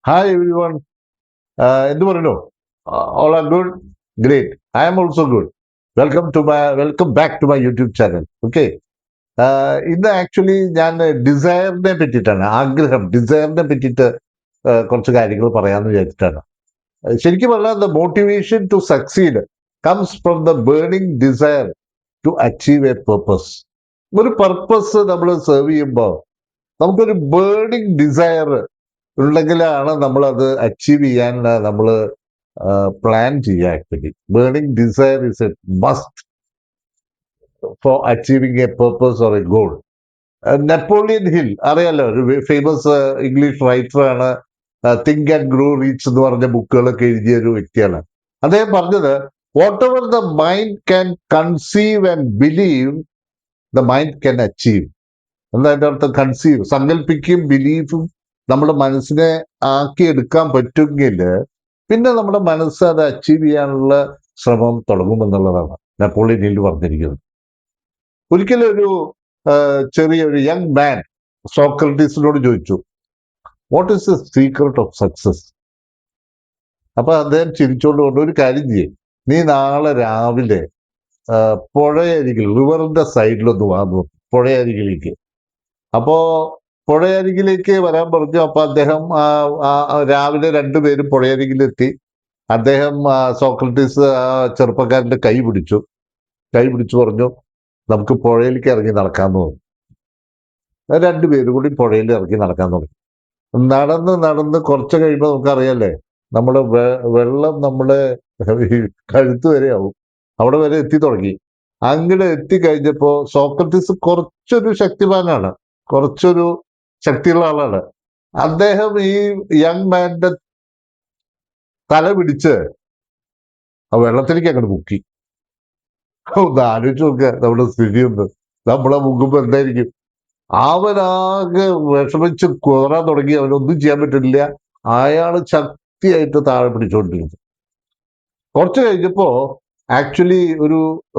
Hi everyone. എന്ത് പറയുന്നു? All are good? Great. I am also good. Welcome back to my YouTube channel. Okay. ഇന്ന് actually ഞാൻ ഡിസയറിനെ പറ്റിയിട്ടാണ്, ഡിസയറിനെ പറ്റിയിട്ട് കുറച്ച് കാര്യങ്ങൾ പറയാമെന്ന് വിചാരിച്ചിട്ടാണ്. ശരിക്കും പറഞ്ഞാൽ the motivation to succeed comes from the burning desire to achieve a purpose. ഒരു പർപ്പസ് നമ്മൾ സെർവ് ചെയ്യുമ്പോൾ നമുക്കൊരു ബേണിംഗ് ഡിസയർ ഉണ്ടെങ്കിലാണ് നമ്മളത് അച്ചീവ് ചെയ്യാൻ നമ്മൾ പ്ലാൻ ചെയ്യുക. Actually burning desire is a must for achieving a purpose or a goal. Napoleon Hill അറിയാലോ, ഒരു ഫേമസ് ഇംഗ്ലീഷ് റൈറ്ററാണ്. തിങ്ക് ആൻഡ് ഗ്രോ റീച്ച് എന്ന് പറഞ്ഞ ബുക്കുകളൊക്കെ എഴുതിയ ഒരു വ്യക്തിയാണ്. അദ്ദേഹം പറഞ്ഞത്, whatever the mind can conceive and believe the mind can achieve. എന്നതിൻ്റെ അർത്ഥം കൺസീവ്, സങ്കല്പിക്കും, ബിലീഫും നമ്മുടെ മനസ്സിനെ ആക്കിയെടുക്കാൻ പറ്റുമെങ്കിൽ പിന്നെ നമ്മുടെ മനസ്സ് അത് അച്ചീവ് ചെയ്യാനുള്ള ശ്രമം തുടങ്ങുമെന്നുള്ളതാണ് നെപ്പോളിയൻ ഹിൽ പറഞ്ഞിരിക്കുന്നത്. ഒരിക്കലും ചെറിയൊരു യങ് മാൻ സോക്രട്ടീസിനോട് ചോദിച്ചു, what is the secret of success? അപ്പൊ അദ്ദേഹം ചിരിച്ചോണ്ട് കൊണ്ട്, ഒരു കാര്യം ചെയ്യും, നീ നാളെ രാവിലെ പുഴയരികിൽ, റിവറിന്റെ സൈഡിലൊന്ന് വാങ്ങും, പുഴയരികിലേക്ക്. അപ്പോ പുഴയരികിലേക്ക് വരാൻ പറഞ്ഞു. അപ്പൊ അദ്ദേഹം രാവിലെ രണ്ടുപേരും പുഴയരികിലെത്തി. അദ്ദേഹം സോക്രട്ടീസ് ചെറുപ്പക്കാരന്റെ കൈ പിടിച്ചു പറഞ്ഞു, നമുക്ക് പുഴയിലേക്ക് ഇറങ്ങി നടക്കാമെന്ന് പറഞ്ഞു. രണ്ടുപേരും കൂടി പുഴയിൽ ഇറങ്ങി നടക്കാൻ തുടങ്ങി. നടന്ന് കുറച്ച് കഴിയുമ്പോൾ നമുക്കറിയാല്ലേ, നമ്മുടെ വെള്ളം നമ്മുടെ കഴുത്ത് വരെ ആവും. അവിടെ വരെ എത്തി തുടങ്ങി. അങ്ങോട്ട് എത്തിക്കഴിഞ്ഞപ്പോ സോക്രട്ടീസ് കുറച്ചൊരു ശക്തിമാനാണ്, കുറച്ചൊരു ശക്തിയുള്ള ആളാണ്. അദ്ദേഹം ഈ യങ് മാന്റെ തല പിടിച്ച് ആ വെള്ളത്തിലേക്ക് അങ്ങോട്ട് മുക്കി. ഒന്ന് ആലോചിച്ച് നോക്കുക നമ്മുടെ സ്ഥിതി ഒന്ന്. നമ്മളെ മുങ്ങുമ്പോ എന്തായിരിക്കും? അവനാകെ വിഷമിച്ച് കുതറാൻ തുടങ്ങി. അവനൊന്നും ചെയ്യാൻ പറ്റില്ല. അയാള് ശക്തിയായിട്ട് താഴെ പിടിച്ചോണ്ടിരുന്നു. കുറച്ച് കഴിഞ്ഞപ്പോ ആക്ച്വലി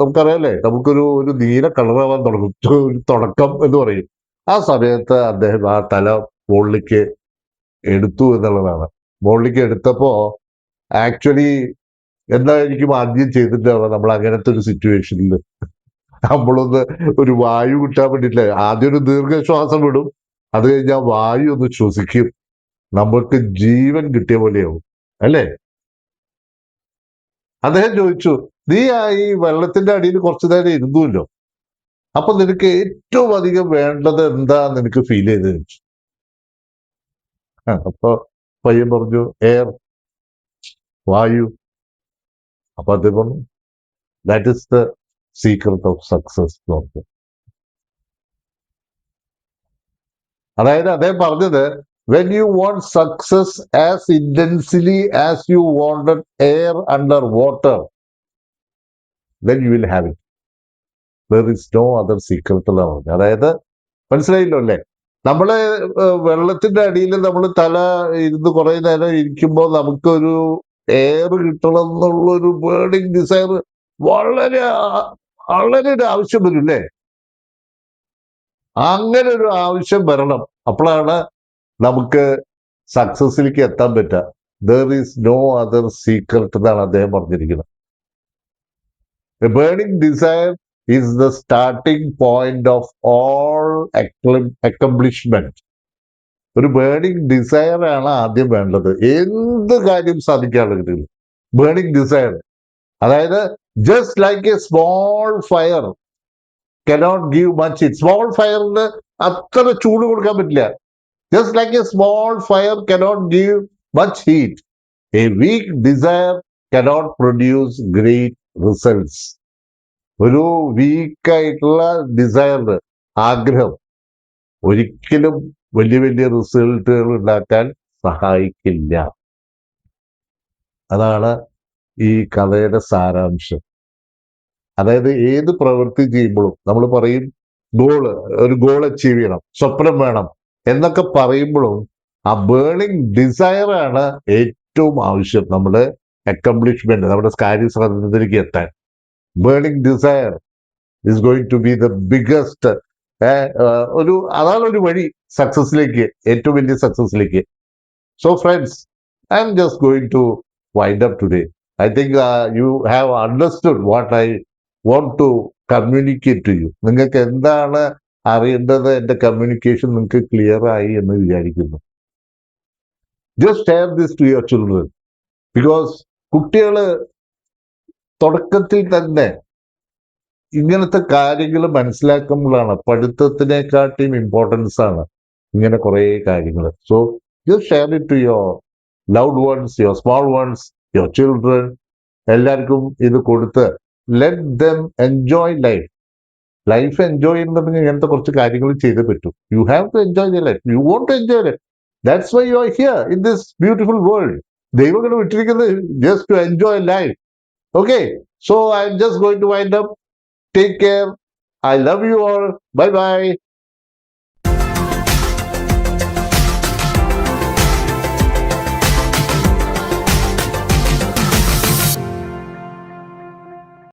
നമുക്കറിയാലേ, നമുക്കൊരു നീല കളറാവാൻ തുടങ്ങും, ഒരു തുടക്കം എന്ന് പറയും. ആ സമയത്ത് അദ്ദേഹം ആ തല മുകളിലേക്ക് എടുത്തു എന്നുള്ളതാണ്. മുകളിലേക്ക് എടുത്തപ്പോ ആക്ച്വലി എന്തായിരിക്കും ആദ്യം ചെയ്തിട്ടുണ്ടാവുക? നമ്മൾ അങ്ങനത്തെ ഒരു സിറ്റുവേഷനിൽ നമ്മളൊന്ന് ഒരു വായു കിട്ടാൻ വേണ്ടിയിട്ടില്ല, ആദ്യം ഒരു ദീർഘശ്വാസം വിടും, അത് കഴിഞ്ഞാൽ വായു ഒന്ന് ശ്വസിക്കും, നമുക്ക് ജീവൻ കിട്ടിയ പോലെയാവും അല്ലേ? അദ്ദേഹം ചോദിച്ചു, നീ ഈ വെള്ളത്തിന്റെ അടിയിൽ കുറച്ചു നേരം ഇരുന്നുല്ലോ, അപ്പൊ നിനക്ക് ഏറ്റവും അധികം വേണ്ടത് എന്താ നിനക്ക് ഫീൽ ചെയ്ത് ചോദിച്ചു. അപ്പൊ പയ്യൻ പറഞ്ഞു, എയർ, വായു. അപ്പൊ അദ്ദേഹം പറഞ്ഞു, that is the secret of success. അതായത് അദ്ദേഹം പറഞ്ഞത്, when you want success as intensely as you wanted air under water, then you will have it. There is no other secret എന്നാണ് പറഞ്ഞത്. അതായത് മനസ്സിലായില്ലോ അല്ലേ? നമ്മള് വെള്ളത്തിന്റെ അടിയിൽ നമ്മൾ തല ഇരുന്ന് കുറെ നേരം ഇരിക്കുമ്പോൾ നമുക്കൊരു എയർ കിട്ടണം എന്നുള്ളൊരു ബേണിംഗ് ഡിസയർ വളരെ വളരെ ഒരു ആവശ്യം വരും അല്ലേ? അങ്ങനെ ഒരു ആവശ്യം വരണം, അപ്പോഴാണ് നമുക്ക് സക്സസിലേക്ക് എത്താൻ പറ്റുക. There is no other secret എന്നാണ് അദ്ദേഹം പറഞ്ഞിരിക്കുന്നത്. A burning desire is the starting point of all accomplishment. ഒരു ബേണിംഗ് ഡിസയർ ആണ് ആദ്യം വേണ്ടത് എന്ത് കാര്യം സാധിക്കാനുള്ളത്. ബേണിംഗ് ഡിസയർ, അതായത് just like a small fire cannot give much heat. Small ഫയറിന് അത്ര ചൂട് കൊടുക്കാൻ പറ്റില്ല. Just like a small fire cannot give much heat, a weak desire cannot produce great results. ഒരു വീക്കായിട്ടുള്ള ഡിസയർ, ആഗ്രഹം ഒരിക്കലും വലിയ വലിയ റിസൾട്ടുകൾ ഉണ്ടാക്കാൻ സഹായിക്കില്ല. അതാണ് ഈ കഥയുടെ സാരാംശം. അതായത് ഏത് പ്രവൃത്തി ചെയ്യുമ്പോഴും നമ്മൾ പറയും ഒരു ഗോൾ അച്ചീവ് ചെയ്യണം, സ്വപ്നം വേണം എന്നൊക്കെ പറയുമ്പോഴും ആ ബേണിംഗ് ഡിസയർ ആണ് ഏറ്റവും ആവശ്യം നമ്മുടെ അക്കംപ്ലിഷ്മെന്റ്, നമ്മുടെ കാര്യസാധ്യതയിലേക്ക് എത്താൻ. Burning desire is going to be the biggest. അതാണ് ഒരു വഴി സക്സസിലേക്ക്, ഏറ്റവും വലിയ സക്സസിലേക്ക്. So, friends, I'm just going to wind up today. I think you have understood what I want to communicate to you. നിങ്ങൾക്ക് എന്താണ് അറിയേണ്ടത് എന്റെ കമ്മ്യൂണിക്കേഷൻ നിങ്ങൾക്ക് ക്ലിയർ ആയി എന്ന് വിചാരിക്കുന്നു. Just share this to your children because കുട്ടികൾ തുടക്കത്തിൽ തന്നെ ഇങ്ങനത്തെ കാര്യങ്ങൾ മനസ്സിലാക്കുമ്പോഴാണ് പഠിത്തത്തിനെക്കാട്ടിയും ഇമ്പോർട്ടൻസ് ആണ് ഇങ്ങനെ കുറേ കാര്യങ്ങൾ. So just share it to your loved ones, your small ones, your children. എല്ലാവർക്കും ഇത് കൊടുത്ത് let them enjoy life. Life enjoy ചെയ്യുന്നുണ്ടെങ്കിൽ ഇങ്ങനത്തെ കുറച്ച് കാര്യങ്ങൾ ചെയ്തേ പറ്റൂ. You have to enjoy the life. You want to enjoy life. That's why you are here in this beautiful world. ദൈവങ്ങൾ വിട്ടിരിക്കുന്നത് just to enjoy life. Okay, so I'm just going to wind up. Take care. I love you all. Bye bye.